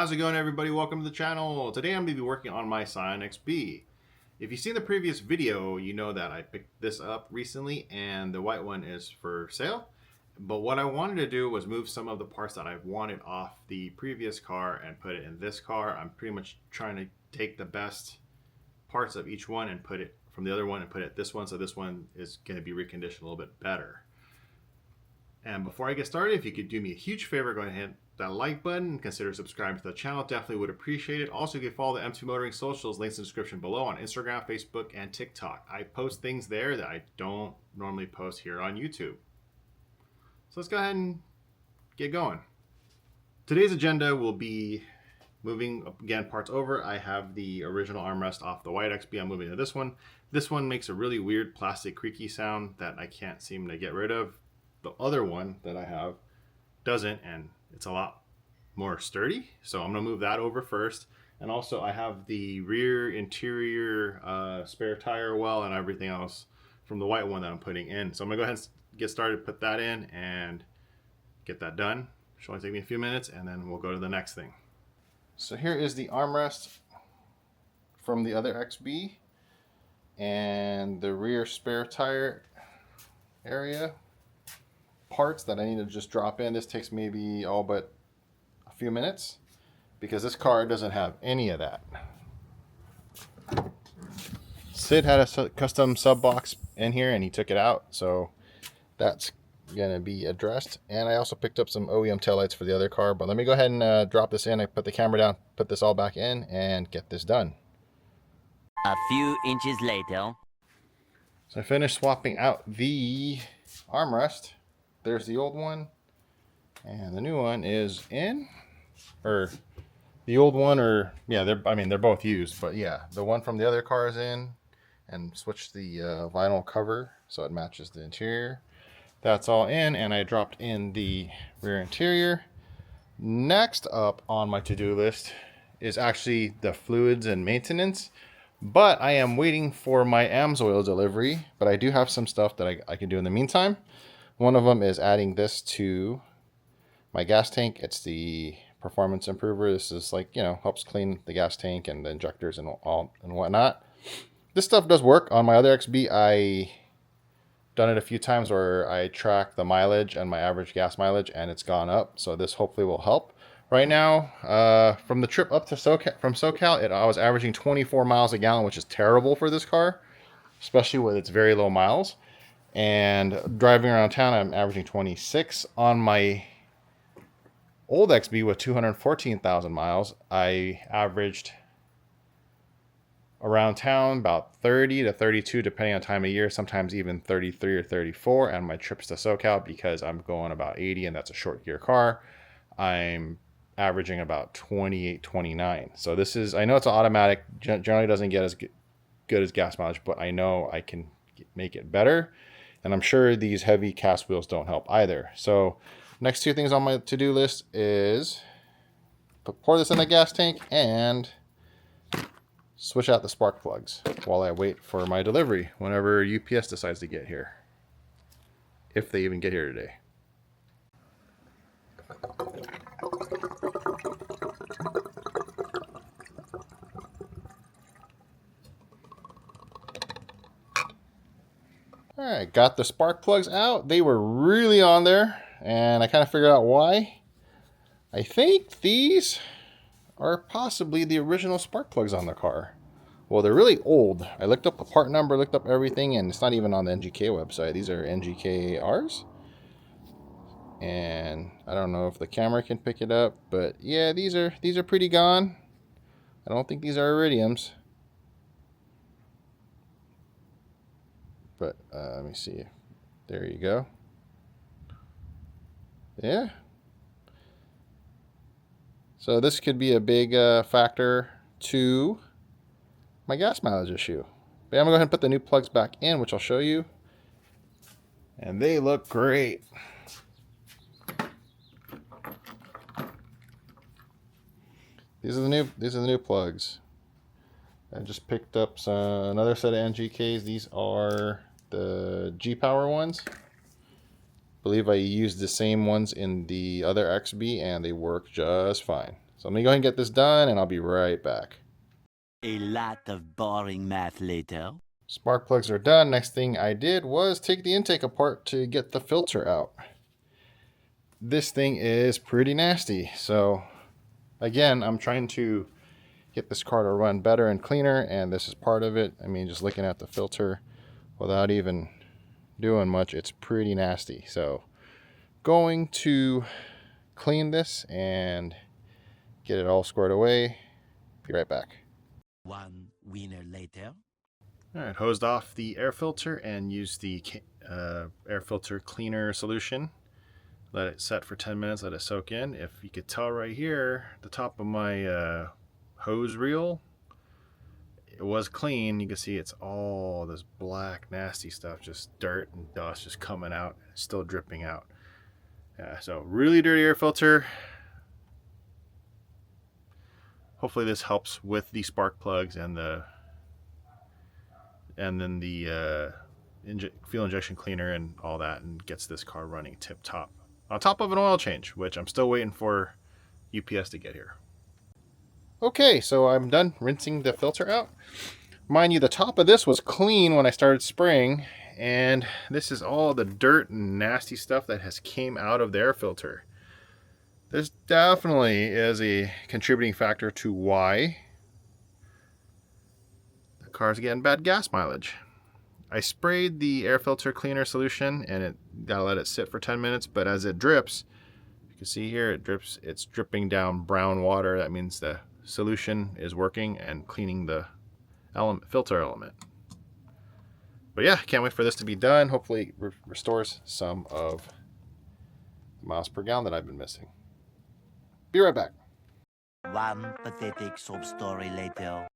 How's it going, everybody? Welcome to the channel. Today I'm going to be working on my scionxb. If you've seen the previous video, you know that I picked this up recently and the white one is for sale. But what I wanted to do was move some of the parts that I wanted off the previous car and put it in this car. I'm pretty much trying to take the best parts of each one and put it from the other one and put it in this one, so this one is going to be reconditioned a little bit better. And before I get started, if you could do me a huge favor, go ahead and hit that like button and consider subscribing to the channel. Definitely would appreciate it. Also, you can follow the M2 Motoring socials, links in the description below, on Instagram, Facebook, and TikTok. I post things there that I don't normally post here on YouTube. So let's go ahead and get going. Today's agenda will be moving, again, parts over. I have the original armrest off the white XB. I'm moving to this one. This one makes a really weird plastic creaky sound that I can't seem to get rid of. The other one that I have doesn't, and it's a lot more sturdy. So I'm gonna move that over first. And also I have the rear interior spare tire well and everything else from the white one that I'm putting in. So I'm gonna go ahead and get started, put that in and get that done. Should only take me a few minutes and then we'll go to the next thing. So here is the armrest from the other XB and the rear spare tire area parts that I need to just drop in. This takes maybe all but a few minutes because this car doesn't have any of that. Sid had a custom sub box in here and he took it out, so that's gonna be addressed. And I also picked up some OEM taillights for the other car, but let me go ahead and drop this in. I put the camera down, put this all back in, and get this done. A few inches later. So I finished swapping out the armrest. There's the old one, and the new one is in, or the old one, or yeah, they're both used, but yeah, the one from the other car is in, and switched the vinyl cover so it matches the interior. That's all in, and I dropped in the rear interior. Next up on my to-do list is actually the fluids and maintenance, but I am waiting for my AMSOIL delivery, but I do have some stuff that I can do in the meantime. One of them is adding this to my gas tank. It's the performance improver. This is like, you know, helps clean the gas tank and the injectors and all and whatnot. This stuff does work on my other XB. I done it a few times where I track the mileage and my average gas mileage, and it's gone up. So this hopefully will help. Right now, from the trip up to SoCal, I was averaging 24 miles a gallon, which is terrible for this car, especially with its very low miles. And driving around town, I'm averaging 26. On my old XB with 214,000 miles, I averaged around town about 30 to 32, depending on time of year, sometimes even 33 or 34. And my trips to SoCal, because I'm going about 80 and that's a short gear car, I'm averaging about 28, 29. So this is, I know it's an automatic, generally doesn't get as good as gas mileage, but I know I can make it better. And I'm sure these heavy cast wheels don't help either. So next two things on my to-do list is pour this in the gas tank and switch out the spark plugs while I wait for my delivery whenever UPS decides to get here. If they even get here today. Alright, got the spark plugs out. They were really on there, and I kind of figured out why. I think these are possibly the original spark plugs on the car. Well, they're really old. I looked up the part number, looked up everything, and it's not even on the NGK website. These are NGKRs. And I don't know if the camera can pick it up, but yeah, these are pretty gone. I don't think these are iridiums. But let me see. There you go. Yeah. So this could be a big factor to my gas mileage issue. But I'm going to go ahead and put the new plugs back in, which I'll show you. And they look great. These are the new plugs. I just picked up another set of NGKs. These are the G-Power ones. believe I used the same ones in the other XB and they work just fine. So let me go ahead and get this done, and I'll be right back. A lot of boring math later. Spark plugs are done. Next thing I did was take the intake apart to get the filter out. This thing is pretty nasty. So again, I'm trying to get this car to run better and cleaner, and this is part of it. I mean, just looking at the filter without even doing much, it's pretty nasty. So going to clean this and get it all squared away. Be right back. One winner later. All right, hosed off the air filter and used the air filter cleaner solution. Let it set for 10 minutes, let it soak in. If you could tell right here, the top of my hose reel, it was clean. You can see it's all this black, nasty stuff, just dirt and dust just coming out, still dripping out. So really dirty air filter. Hopefully this helps with the spark plugs and then the fuel injection cleaner and all that, and gets this car running tip top. On top of an oil change, which I'm still waiting for UPS to get here. Okay, so I'm done rinsing the filter out. Mind you, the top of this was clean when I started spraying, and this is all the dirt and nasty stuff that has came out of the air filter. This definitely is a contributing factor to why the car's getting bad gas mileage. I sprayed the air filter cleaner solution, and it gotta let it sit for 10 minutes, but as it drips, you can see here it drips, it's dripping down brown water. That means the solution is working and cleaning the filter element. But yeah, can't wait for this to be done. Hopefully it restores some of the miles per gallon that I've been missing. Be right back. One pathetic sob story later.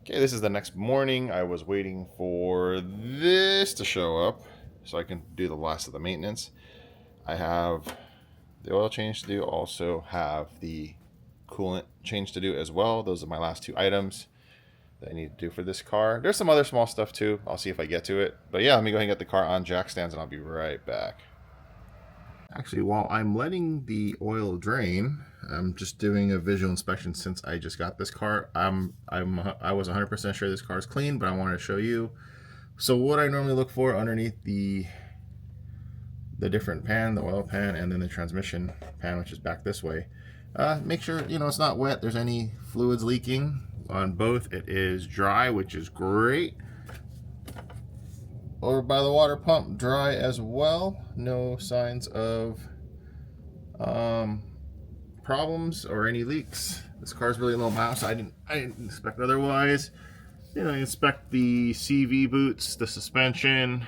Okay, this is the next morning. I was waiting for this to show up so I can do the last of the maintenance. I have the oil change to do, also have the coolant change to do as well. Those are my last two items that I need to do for this car. There's some other small stuff too. I'll see if I get to it. But yeah, let me go ahead and get the car on jack stands, and I'll be right back. Actually, while I'm letting the oil drain, I'm just doing a visual inspection since I just got this car. I was 100% sure this car is clean, but I wanted to show you. So what I normally look for underneath the different pan, the oil pan, and then the transmission pan, which is back this way. Make sure it's not wet. There's any fluids leaking on both. It is dry, which is great. Over by the water pump, dry as well. No signs of problems or any leaks. This car's really low miles, so I didn't expect otherwise. Inspect the CV boots, the suspension,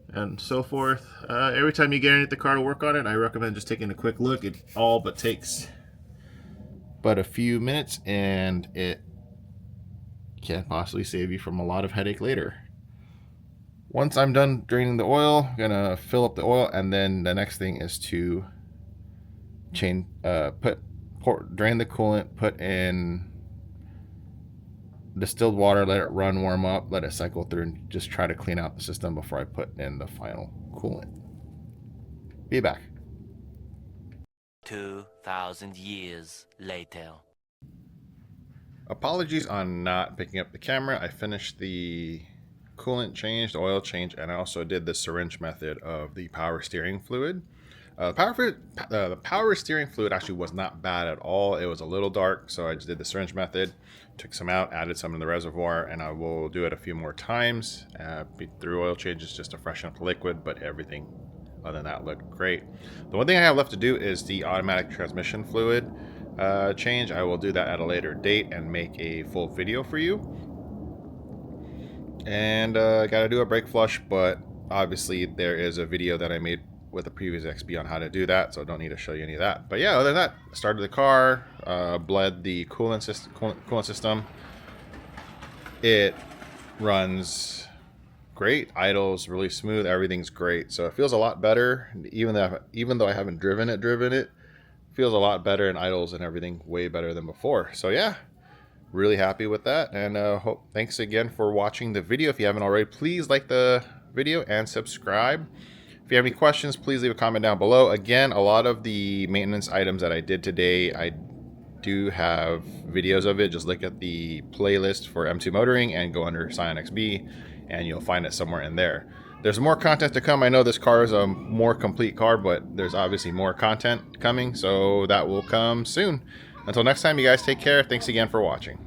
and so forth. Every time you get underneath the car to work on it, I recommend just taking a quick look. It all but takes a few minutes, and it can possibly save you from a lot of headache later. Once I'm done draining the oil, I'm gonna fill up the oil, and then the next thing is to drain the coolant, put in distilled water, let it run, warm up, let it cycle through, and just try to clean out the system before I put in the final coolant. Be back. 2,000 years later. Apologies on not picking up the camera. I finished the coolant change, the oil change, and I also did the syringe method of the power steering fluid. The power steering fluid actually was not bad at all. It was a little dark, so I just did the syringe method, took some out, added some in the reservoir, and I will do it a few more times through oil changes just to freshen up the liquid, but everything other than that looked great. The one thing I have left to do is the automatic transmission fluid change. I will do that at a later date and make a full video for you. And gotta do a brake flush, but obviously there is a video that I made with the previous XB on how to do that, so I don't need to show you any of that. But yeah, other than that, started the car, bled the coolant system. It runs great, idles really smooth, everything's great. So it feels a lot better, even though I haven't driven it feels a lot better, and idles and everything way better than before. So yeah, really happy with that, and thanks again for watching the video. If you haven't already, please like the video and subscribe. If you have any questions, please leave a comment down below. Again, a lot of the maintenance items that I did today, I do have videos of it. Just look at the playlist for M2 motoring and go under scionxb, and you'll find it somewhere in there. There's more content to come. I know this car is a more complete car, but there's obviously more content coming, so that will come soon. Until next time, you guys take care. Thanks again for watching.